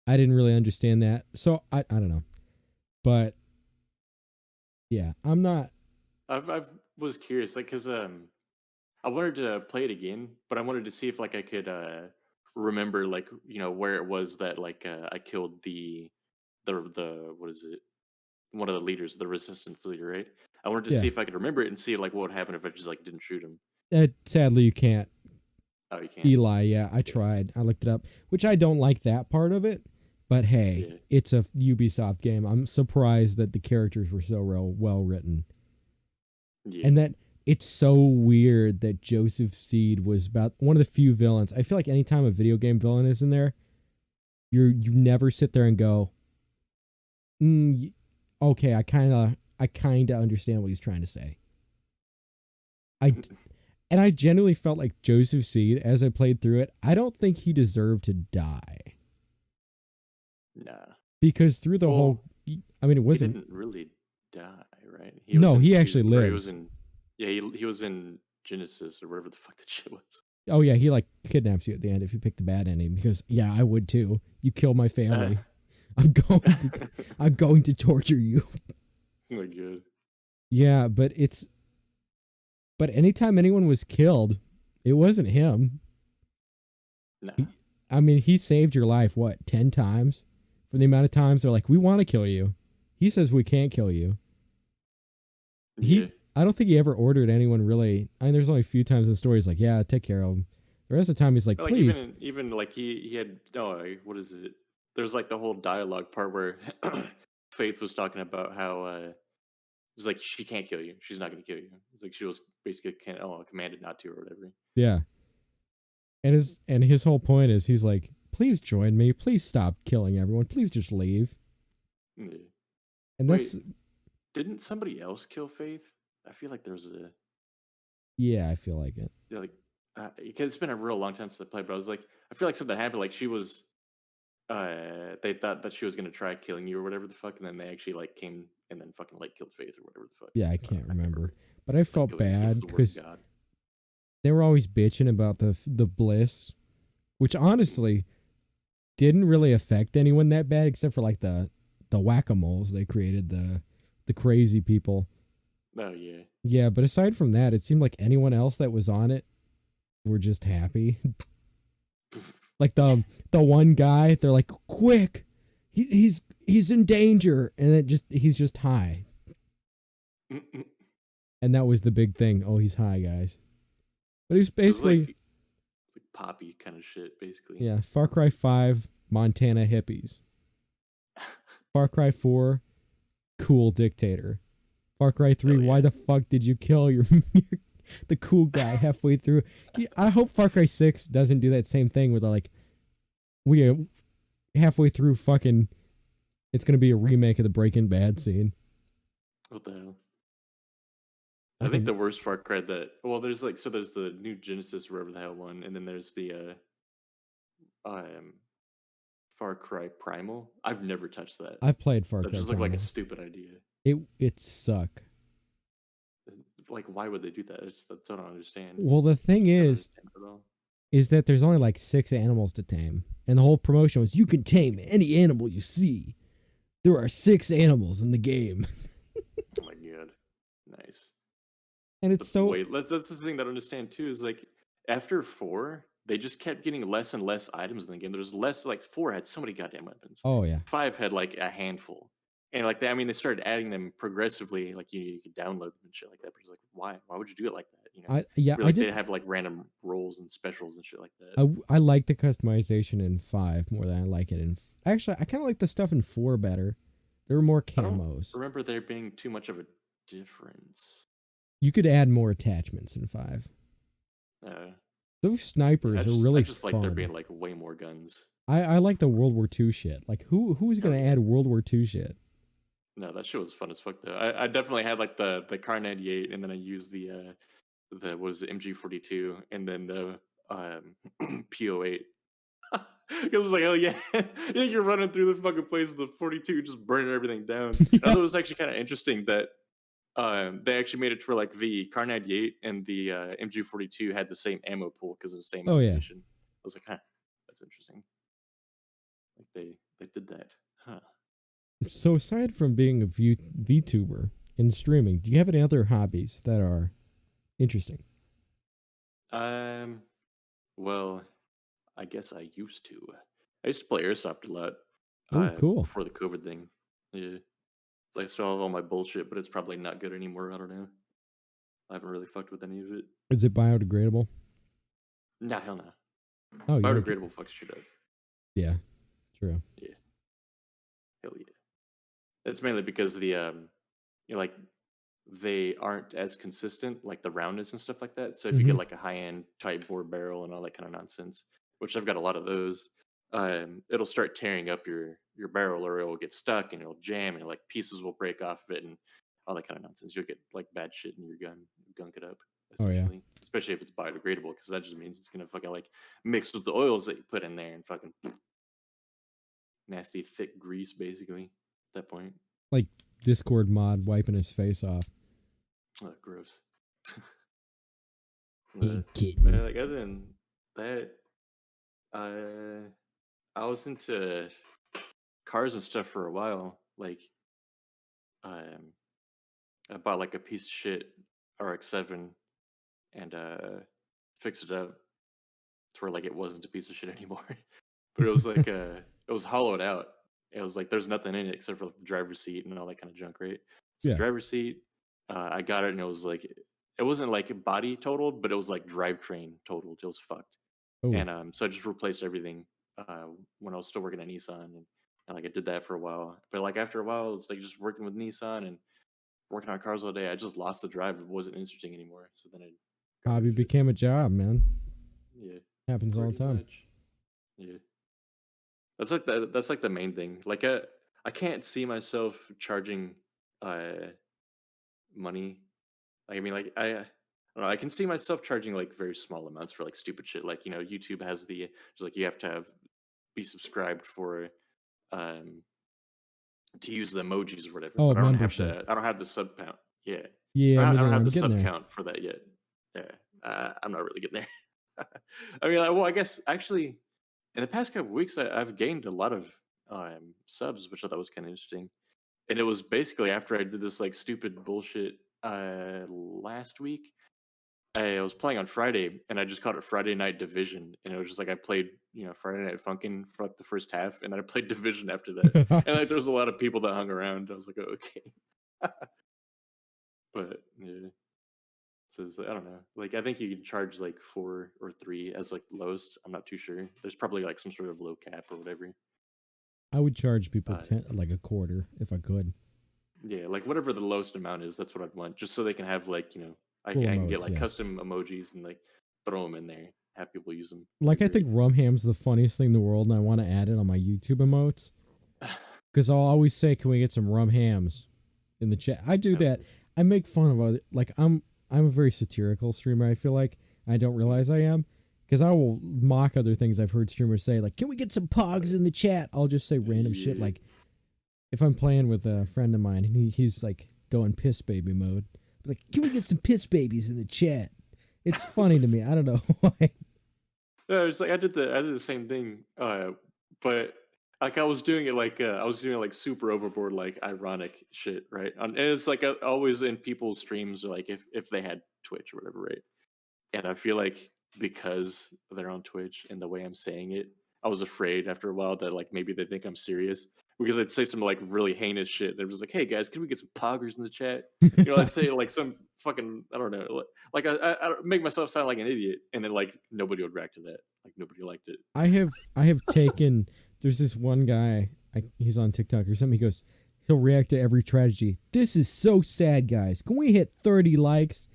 I didn't really understand that, so I don't know. But yeah, I'm not. I was curious, like, cause I wanted to play it again, but I wanted to see if like I could remember like where it was that like I killed the what is it, one of the leaders, the resistance leader, right? I wanted to see if I could remember it and see like what would happen if I just like didn't shoot him. Sadly, you can't. Oh, you can't. Eli, yeah, I tried. I looked it up, which I don't like that part of it. But hey, it's a Ubisoft game. I'm surprised that the characters were so well written. Yeah. And that it's so weird that Joseph Seed was about one of the few villains. I feel like anytime a video game villain is in there, you never sit there and go, okay, I kind of understand what he's trying to say. And I genuinely felt like Joseph Seed, as I played through it, I don't think he deserved to die. Nah. Because through the whole, I mean, it wasn't. He didn't really die, right? He actually lived. He was in Genesis or whatever the fuck that shit was. Oh yeah, he like kidnaps you at the end if you pick the bad ending. Because yeah, I would too. You kill my family. I'm going to torture you. Oh my god. Yeah, but anytime anyone was killed, it wasn't him. Nah. I mean, he saved your life, 10 times? For the amount of times they're like, we want to kill you. He says we can't kill you. I don't think he ever ordered anyone really. I mean, there's only a few times in the story he's like, yeah, take care of him. The rest of the time he's like, please. Even like he had, what is it? There's like the whole dialogue part where Faith was talking about how it was like, she can't kill you. She's not going to kill you. It's like she was basically commanded not to or whatever. Yeah. And his whole point is he's like, please join me. Please stop killing everyone. Please just leave. Yeah. And didn't somebody else kill Faith? I feel like there was a. Yeah, I feel like it. Yeah, like because it's been a real long time since I played, but I was like, I feel like something happened. Like she was, they thought that she was gonna try killing you or whatever the fuck, and then they actually like came and then fucking like killed Faith or whatever the fuck. Yeah, I can't remember, but I felt bad because they were always bitching about the bliss, which honestly didn't really affect anyone that bad, except for like the whack-a-moles they created, the crazy people. Oh yeah. Yeah, but aside from that, it seemed like anyone else that was on it were just happy. Like the one guy, they're like, quick, he's in danger, and he's just high. And that was the big thing. Oh, he's high, guys. But he's basically like poppy kind of shit, basically. Yeah, Far Cry 5, Montana hippies. Far Cry 4, cool dictator. Far Cry 3, why the fuck did you kill your the cool guy halfway through. I hope Far Cry 6 doesn't do that same thing with like we halfway through fucking. It's gonna be a remake of the Breaking Bad scene. What the hell? I think the worst Far Cry there's there's the new Genesis, wherever the hell one, and then there's the Far Cry Primal. I've never touched that. I've played Far That Cry. just looked like a stupid idea. It suck. Like, why would they do that? That's what I don't understand. Well, the thing is that there's only like 6 animals to tame, and the whole promotion was you can tame any animal you see. There are 6 animals in the game. Oh my god, nice. And it's that's the thing that I understand too, is like after 4, they just kept getting less and less items in the game. There was less, like 4 had so many goddamn weapons. Oh yeah. 5 had like a handful. And like that, I mean, they started adding them progressively. Like you could download them and shit like that. But it's like, why? Why would you do it like that? You know, I did. They have like random roles and specials and shit like that. I like the customization in 5 more than I like it in. Actually, I kind of like the stuff in 4 better. There were more camos. I don't remember there being too much of a difference. You could add more attachments in 5. Those snipers are really I just fun. like there being like way more guns. I like the World War II shit. Like who's gonna add World War II shit? No, that shit was fun as fuck though. I definitely had like the Car 98, and then I used the what was it, MG42, and then the P08. Because it's like, oh yeah, yeah, you're running through the fucking place, the 42, just burning everything down. Yeah. I thought it was actually kind of interesting that they actually made it to where like the Car 98 and the MG42 had the same ammo pool because of the same ammunition. I was like, huh, that's interesting. Like they did that, huh? So aside from being a VTuber and streaming, do you have any other hobbies that are interesting? Well, I guess I used to. I used to play airsoft a lot. Oh, cool. Before the COVID thing. Yeah. So I still have all my bullshit, but it's probably not good anymore. I don't know. I haven't really fucked with any of it. Is it biodegradable? Nah, hell no. Oh, biodegradable fucks shit up. Yeah, true. Yeah. Hell yeah. It's mainly because the like they aren't as consistent, like the roundness and stuff like that. So if you get like a high-end tight bore barrel and all that kind of nonsense, which I've got a lot of those, it'll start tearing up your barrel, or it'll get stuck and it'll jam, and like pieces will break off of it and all that kind of nonsense. You'll get like bad shit in your gun, gunk it up. Essentially. Oh yeah. Especially if it's biodegradable, because that just means it's gonna fucking like mix with the oils that you put in there and fucking nasty thick grease, basically. At that point, like Discord mod wiping his face off. Oh, gross. Kitten. Like other than that, I was into cars and stuff for a while. Like, I bought like a piece of shit RX-7 and fixed it up to where like it wasn't a piece of shit anymore. But it was like it was hollowed out. It was like there's nothing in it except for like, the driver's seat and all that kind of junk, right? So Yeah. driver's seat, I got it and it was like it wasn't like body totaled, but it was like drivetrain totaled. It was fucked. Oh. And so I just replaced everything when I was still working at Nissan, and like I did that for a while. But like after a while, it was like just working with Nissan and working on cars all day. I just lost the drive. It wasn't interesting anymore. So then hobby became a job, man. Yeah, happens all the time. Much. Yeah, that's like the main thing. Like I can't see myself charging money. Like, I mean, like I don't know. I can see myself charging like very small amounts for like stupid shit. Like, you know, YouTube has just like you have to be subscribed for to use the emojis or whatever. Oh, but I don't membership. have I don't have the sub count. Yeah. Yeah, I don't have I'm the getting sub there. count for that yet. Yeah. I'm not really getting there. I mean, well, I guess actually in the past couple of weeks, I've gained a lot of subs, which I thought was kind of interesting. And it was basically after I did this like stupid bullshit last week. I was playing on Friday, and I just called it Friday Night Division, and it was just like I played, you know, Friday Night Funkin' for like the first half, and then I played Division after that. And like there was a lot of people that hung around. I was like, oh, okay. But yeah, so I don't know. Like I think you can charge like 4 or 3 as like lowest. I'm not too sure. There's probably like some sort of low cap or whatever. I would charge people like a quarter if I could. Yeah, like whatever the lowest amount is, that's what I'd want, just so they can have like, you know, Cool I can get emotes, like yeah. custom emojis and like throw them in there, have people use them. Like, I think Rumham's the funniest thing in the world, and I want to add it on my YouTube emotes. Because I'll always say, "Can we get some rum hams in the chat?" I do that. I make fun of other, like, I'm a very satirical streamer. I feel like I don't realize I am, because I will mock other things I've heard streamers say, like, "Can we get some pogs in the chat?" I'll just say random shit, like if I'm playing with a friend of mine and he's like going piss baby mode, like, "Can we get some piss babies in the chat?" It's funny to me. I don't know why. No, it's like I did the same thing, but like I was doing it like super overboard, like ironic shit, right? And it's like always in people's streams, or like if they had Twitch or whatever, right? And I feel like because they're on Twitch and the way I'm saying it, I was afraid after a while that like maybe they think I'm serious, because I'd say some like really heinous shit. They're just like, "Hey guys, can we get some poggers in the chat?" I'd say like some fucking, I don't know, like I make myself sound like an idiot, and then like nobody would react to that. Like nobody liked it. I have taken. There's this one guy. He's on TikTok or something. He goes, he'll react to every tragedy. "This is so sad, guys. Can we hit 30 likes?"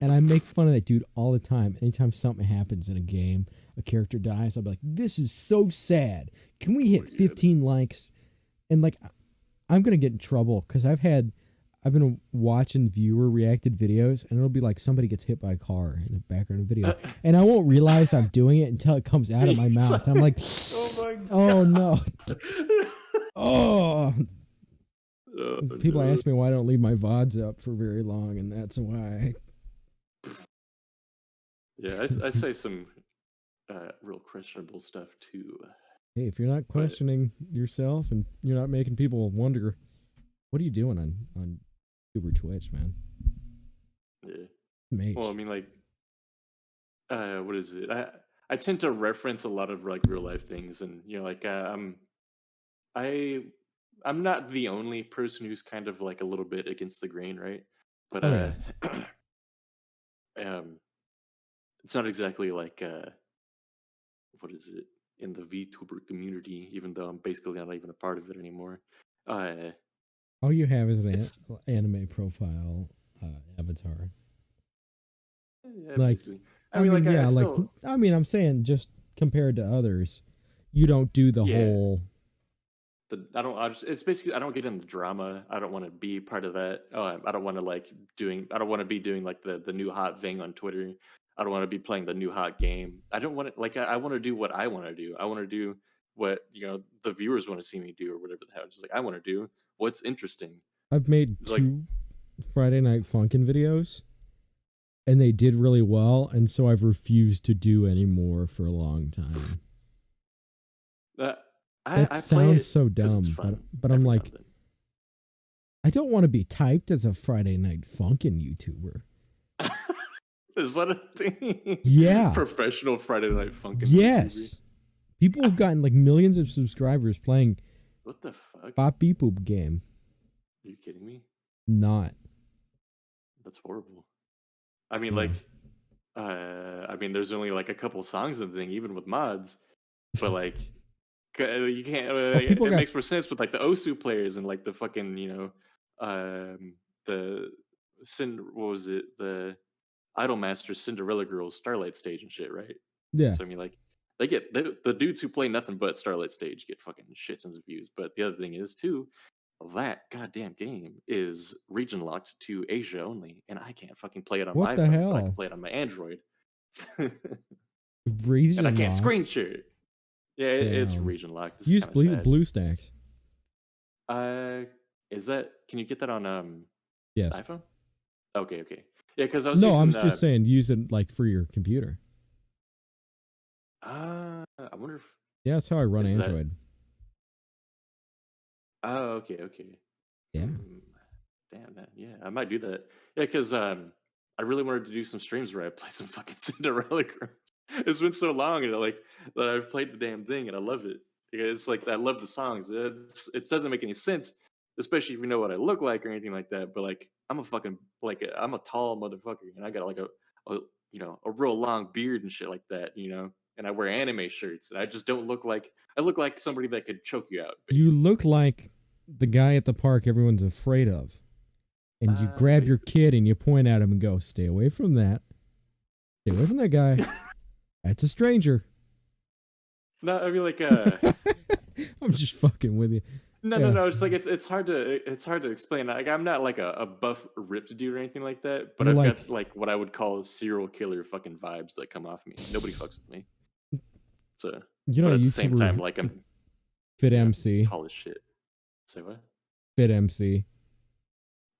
And I make fun of that dude all the time. Anytime something happens in a game, a character dies, I'll be like, "This is so sad. Can we hit 15 likes?" And like, I'm gonna get in trouble because I've been watching viewer reacted videos, and it'll be like somebody gets hit by a car in the background of the video, and I won't realize I'm doing it until it comes out of my mouth. And I'm like, Oh my God. "Oh no!" Oh. People ask me why I don't leave my VODs up for very long, and that's why. Yeah, I say some real questionable stuff too. Hey, if you're not questioning yourself and you're not making people wonder, what are you doing on Vtuber Twitch, man? Yeah. Mage. Well, I mean, like, what is it? I tend to reference a lot of like real life things, and like I'm not the only person who's kind of like a little bit against the grain, right? But Oh, it's not exactly like what is it, in the VTuber community, even though I'm basically not even a part of it anymore. All you have is It's an anime profile avatar. yeah, Like, basically. I mean, like yeah, I like, still, I mean, I'm saying just compared to others, you don't do the yeah. whole. It's basically, I don't get in the drama. I don't want to be part of that. I don't want to I don't want to be doing like the new hot thing on Twitter. I don't want to be playing the new hot game. I don't want to, like, I want to do what I want to do. I want to do what, the viewers want to see me do, or whatever the hell. Just like, I want to do what's interesting. I've made It's like, 2 Friday Night Funkin' videos, and they did really well, and so I've refused to do any more for a long time. I sounds so play it 'cause it's dumb, fun but I'm every now like, and then. I don't want to be typed as a Friday Night Funkin' YouTuber. Is that a thing? Yeah. Professional Friday Night Funkin' Yes. YouTuber? People have gotten like millions of subscribers playing What the fuck? Bop Beep Boop game. Are you kidding me? Not. That's horrible. I mean, Yeah. like, I mean, there's only like a couple songs of the thing, even with mods, but like, you can't. people It got- makes more sense with like the Osu players and like the fucking, the what was it? The Idolmaster Cinderella Girls Starlight Stage and shit, right? Yeah. So I mean, like, the dudes who play nothing but Starlight Stage get fucking shit tons of views. But the other thing is too, that goddamn game is region locked to Asia only, and I can't fucking play it on What my the phone, hell? but I can play it on my Android. Region And I can't locked? screen share it. Yeah, it's Damn. region locked. This Use is kind of sad. BlueStacks. Is that? Can you get that on Yes. iPhone? Okay. Yeah, because I was No, using, I'm just saying use it like for your computer. I wonder if. Yeah, that's how I run Is that- Android. Oh, okay. Yeah. Damn that. Yeah, I might do that. Yeah, because I really wanted to do some streams where I play some fucking Cinderella Girls. It's been so long, and that I've played the damn thing, and I love it. It's like, I love the songs. It doesn't make any sense, especially if you know what I look like or anything like that. But like, I'm a fucking, like, I'm a tall motherfucker, and I got like a real long beard and shit like that, and I wear anime shirts, and I just don't look like, I look like somebody that could choke you out. Basically. You look like the guy at the park everyone's afraid of. and you grab your Basically. kid and you point at him and go, "Stay away from that. Stay away from that guy. That's a stranger." No, I mean like I'm just fucking with you. no. It's like it's hard to explain. Like I'm not like a buff ripped dude or anything like that, but You're I've like, got like what I would call serial killer fucking vibes that come off me. Nobody fucks with me. So, you know, but a at the same time, YouTuber, like I'm Fit yeah, MC, tall as shit. Say what? Fit MC,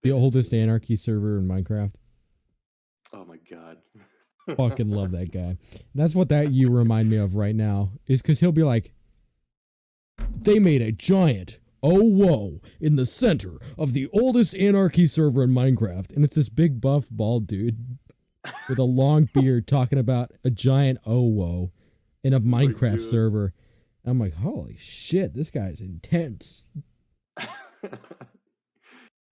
the Fit oldest MC. anarchy server in Minecraft. Oh my god. Fucking love that guy. That's what that you remind me of right now. Is because he'll be like, they made a giant oh whoa in the center of the oldest anarchy server in Minecraft, and it's this big buff bald dude with a long beard talking about a giant oh whoa in a Minecraft God. server. I'm like, holy shit, this guy's intense.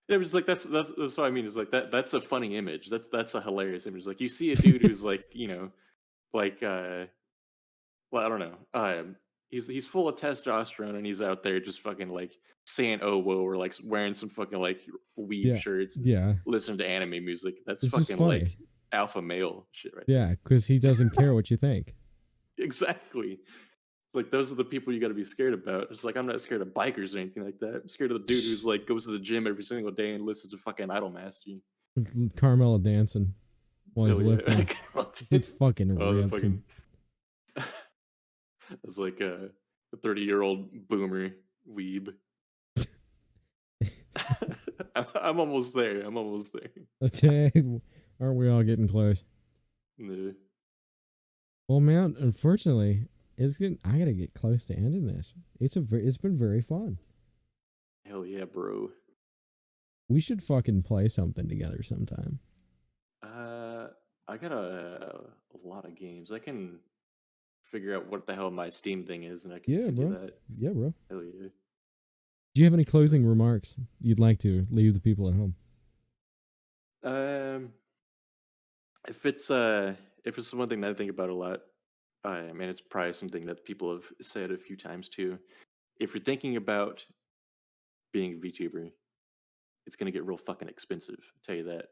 Yeah, but it's like that's what I mean. Is like that's a funny image. That's a hilarious image. Like you see a dude who's like like well I don't know. He's full of testosterone and he's out there just fucking like saying oh whoa or like wearing some fucking like weeb Yeah, shirts and yeah, listening to anime music. That's it's just fucking like funny. alpha male shit right Yeah, because he doesn't care what you think. there. Exactly. It's like those are the people you got to be scared about. It's like I'm not scared of bikers or anything like that. I'm scared of the dude who's like goes to the gym every single day and listens to fucking Idol Master. Carmella dancing while he's Hell yeah. lifting. It's fucking Oh, the ripped. fucking. It's like a 30-year-old boomer weeb. I'm almost there. I'm almost there. Okay, aren't we all getting close? No. Well, man, unfortunately, I gotta get close to ending this. It's been very fun. Hell yeah, bro. We should fucking play something together sometime. I got a lot of games. I can figure out what the hell my Steam thing is, and I can Yeah, send you bro. that. Yeah, bro. Hell yeah. Do you have any closing remarks you'd like to leave the people at home? Um, if it's one thing that I think about a lot, and it's probably something that people have said a few times too. If you're thinking about being a VTuber, it's gonna get real fucking expensive. I'll tell you that.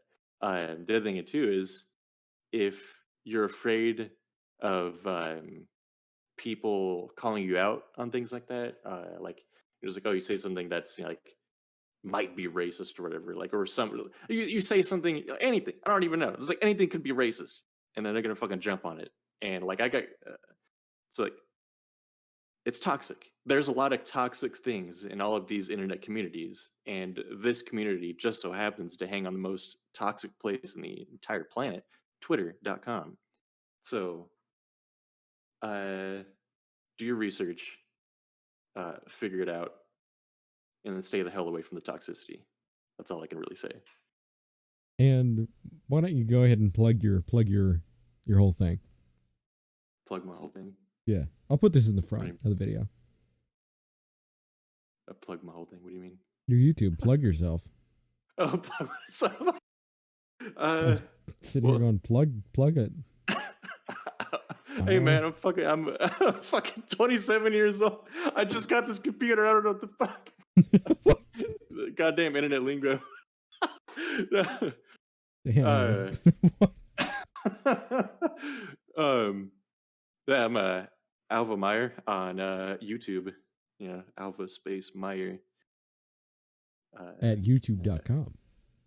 The other thing too is if you're afraid of people calling you out on things like that, like it was like, oh, you say something that's like might be racist or whatever, like or some you say something anything I don't even know. It's like anything could be racist, and then they're gonna fucking jump on it. And like I got it's like it's toxic. There's a lot of toxic things in all of these internet communities, and this community just so happens to hang on the most toxic place in the entire planet, Twitter.com. So, do your research, figure it out, and then stay the hell away from the toxicity. That's all I can really say. And why don't you go ahead and plug your whole thing? Plug my whole thing. Yeah, I'll put this in the front Right. of the video. Plug my whole thing. What do you mean? Your YouTube, plug yourself. Oh, plug myself. I'm sitting here going, plug it. Hey man, I'm fucking 27 years old. I just got this computer. I don't know what the fuck. Goddamn internet lingo. Damn. Yeah, I'm Alva Meyer on YouTube. Alva space Meyer. At youtube.com.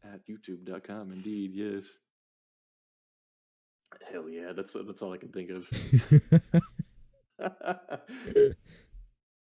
At youtube.com, indeed, yes. Hell yeah, that's all I can think of.